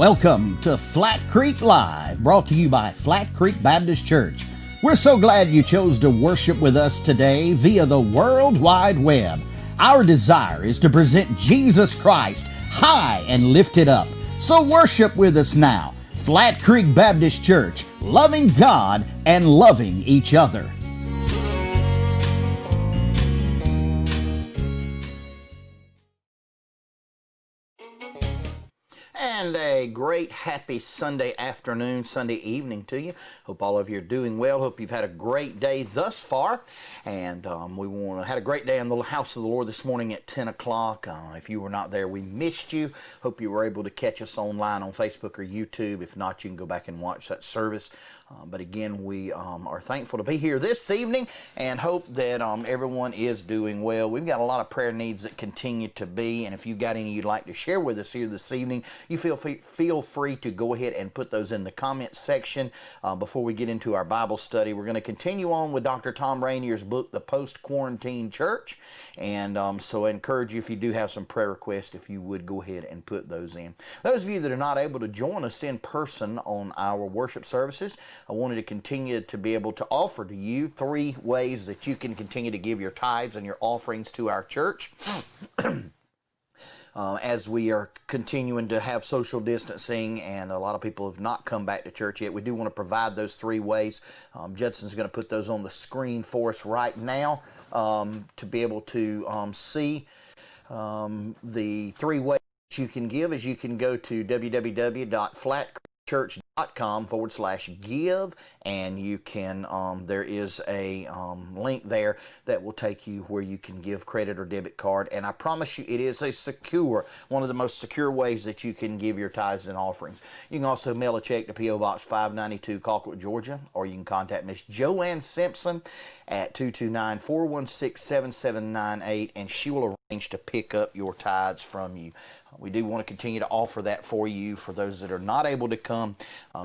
Welcome to Flat Creek Live, brought to you by Flat Creek Baptist Church. We're so glad you chose to worship with us today via the World Wide Web. Our desire is to present Jesus Christ high and lifted up. So worship with us now. Flat Creek Baptist Church, loving God and loving each other. And a great happy Sunday afternoon, Sunday evening to you. Hope all of you are doing well. Hope you've had a great day thus far. And had a great day in the house of the Lord this morning at 10 o'clock. If you were not there, we missed you. Hope you were able to catch us online on Facebook or YouTube. If not, you can go back and watch that service. But again, we are thankful to be here this evening and hope that everyone is doing well. We've got a lot of prayer needs that continue to be, and if you've got any you'd like to share with us here this evening, you feel free to go ahead and put those in the comments section. Before we get into our Bible study, we're going to continue on with Dr. Tom Rainier's book, The Post-Quarantine Church, and so I encourage you, if you do have some prayer requests, if you would go ahead and put those in. Those of you that are not able to join us in person on our worship services, I wanted to continue to be able to offer to you 3 ways that you can continue to give your tithes and your offerings to our church. As we are continuing to have social distancing and a lot of people have not come back to church yet, we do want to provide those 3 ways. Judson's going to put those on the screen for us right now to be able to see the 3 ways you can give. As you can go to www.flatchurch.com/give, and you can there is a link there that will take you where you can give credit or debit card, and I promise you it is one of the most secure ways that you can give your tithes and offerings. You can also mail a check to P.O. Box 592, Colquitt, Georgia, or you can contact Miss Joanne Simpson at 229-416-7798, and she will arrange to pick up your tithes from you. We do want to continue to offer that for you, for those that are not able to come,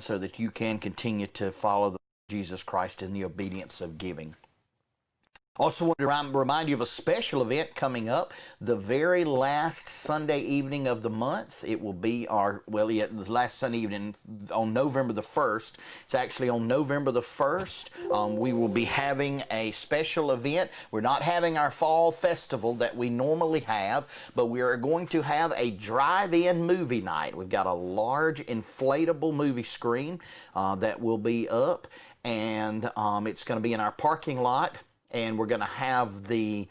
so that you can continue to follow Jesus Christ in the obedience of giving. Also want to remind you of a special event coming up the very last Sunday evening of the month. It will be the last Sunday evening on November the 1st. It's actually on November the 1st. We will be having a special event. We're not having our fall festival that we normally have, but we are going to have a drive-in movie night. We've got a large inflatable movie screen that will be up, and it's going to be in our parking lot. And we're going to have the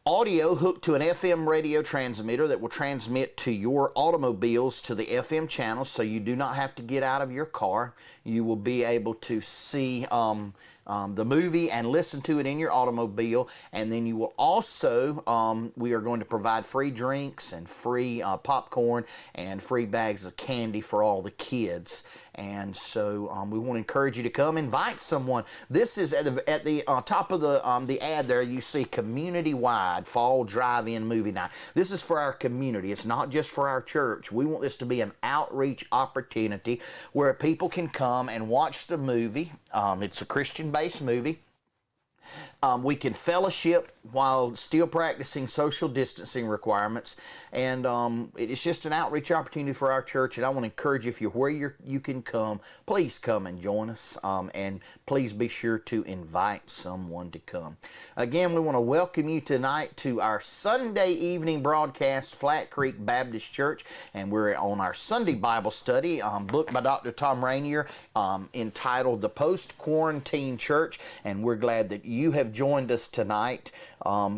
audio hooked to an FM radio transmitter that will transmit to your automobiles to the FM channel, so you do not have to get out of your car. You will be able to see the movie and listen to it in your automobile, and then you will also, we are going to provide free drinks and free popcorn and free bags of candy for all the kids. And so we want to encourage you to come, invite someone. This is at the top of the ad there, you see community-wide fall drive-in movie night. This is for our community. It's not just for our church. We want this to be an outreach opportunity where people can come and watch the movie. It's a Christian-based movie. We can fellowship while still practicing social distancing requirements, and it's just an outreach opportunity for our church, and I want to encourage you, if you're where you can come, please come and join us, and please be sure to invite someone to come. Again, we want to welcome you tonight to our Sunday evening broadcast, Flat Creek Baptist Church, and we're on our Sunday Bible study, book by Dr. Tom Rainier, entitled The Post-Quarantine Church, and we're glad that you have joined us tonight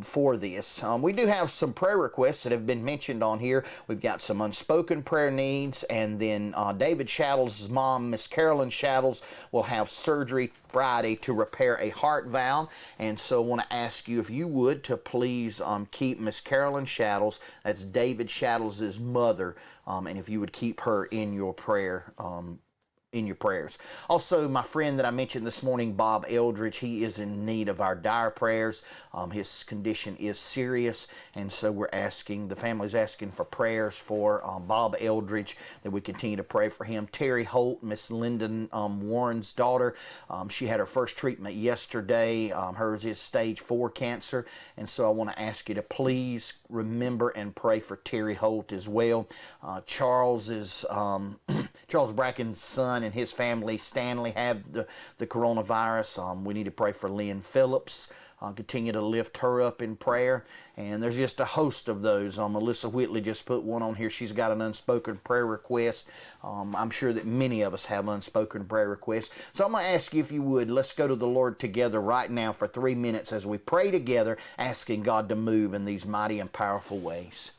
for this. We do have some prayer requests that have been mentioned on here. We've got some unspoken prayer needs, and then David Shaddles' mom, Miss Carolyn Shaddles, will have surgery Friday to repair a heart valve, and so I want to ask you, if you would, to please keep Miss Carolyn Shaddles, that's David Shaddles' mother, and if you would keep her in your prayer in your prayers. Also, my friend that I mentioned this morning, Bob Eldridge, he is in need of our dire prayers. His condition is serious, and so the family's asking for prayers for Bob Eldridge, that we continue to pray for him. Terry Holt, Miss Lyndon Warren's daughter, she had her first treatment yesterday. Hers is stage 4 cancer, and so I want to ask you to please remember and pray for Terry Holt as well. Charles Bracken's son and his family, Stanley, have the coronavirus. We need to pray for Lynn Phillips. Continue to lift her up in prayer. And there's just a host of those. Melissa Whitley just put one on here. She's got an unspoken prayer request. I'm sure that many of us have unspoken prayer requests. So I'm going to ask you, if you would, let's go to the Lord together right now for 3 minutes as we pray together, asking God to move in these mighty and powerful ways.